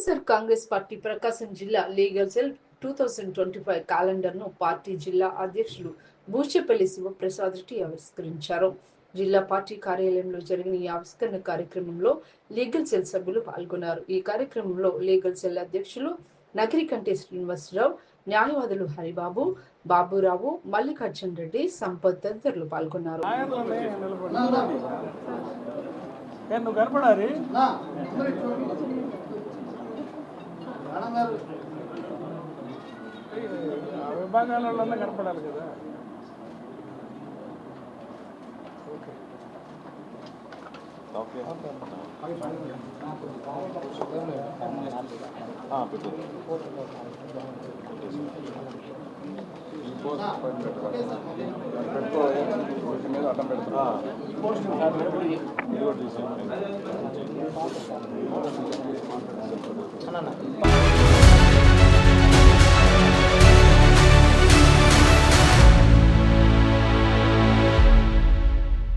YSR Congress party ప్రకాశం జిల్లా legal cell 2025 క్యాలెండర్ను party జిల్లా అధ్యక్షులు బూచేపల్లి శివప్రసాద్ రెడ్డి ఆవిష్కరించారు. జిల్లా పార్టీ కార్యాలయంలో జరిగిన ఈ ఆవిష్కరణ కార్యక్రమంలో లీగల్ సెల్ సభ్యులు పాల్గొన్నారు. ఈ కార్యక్రమంలో లీగల్ సెల్ అధ్యక్షులు నగిరికంటి శ్రీనివాసరావు, న్యాయవాదులు హరిబాబు, బాబురావు, మల్లికార్జున్ రెడ్డి, సంపత్ తదితరులు పాల్గొన్నారు. విభాగాలలో కనపడాలి కదా. అడ్డం పెడుతున్నా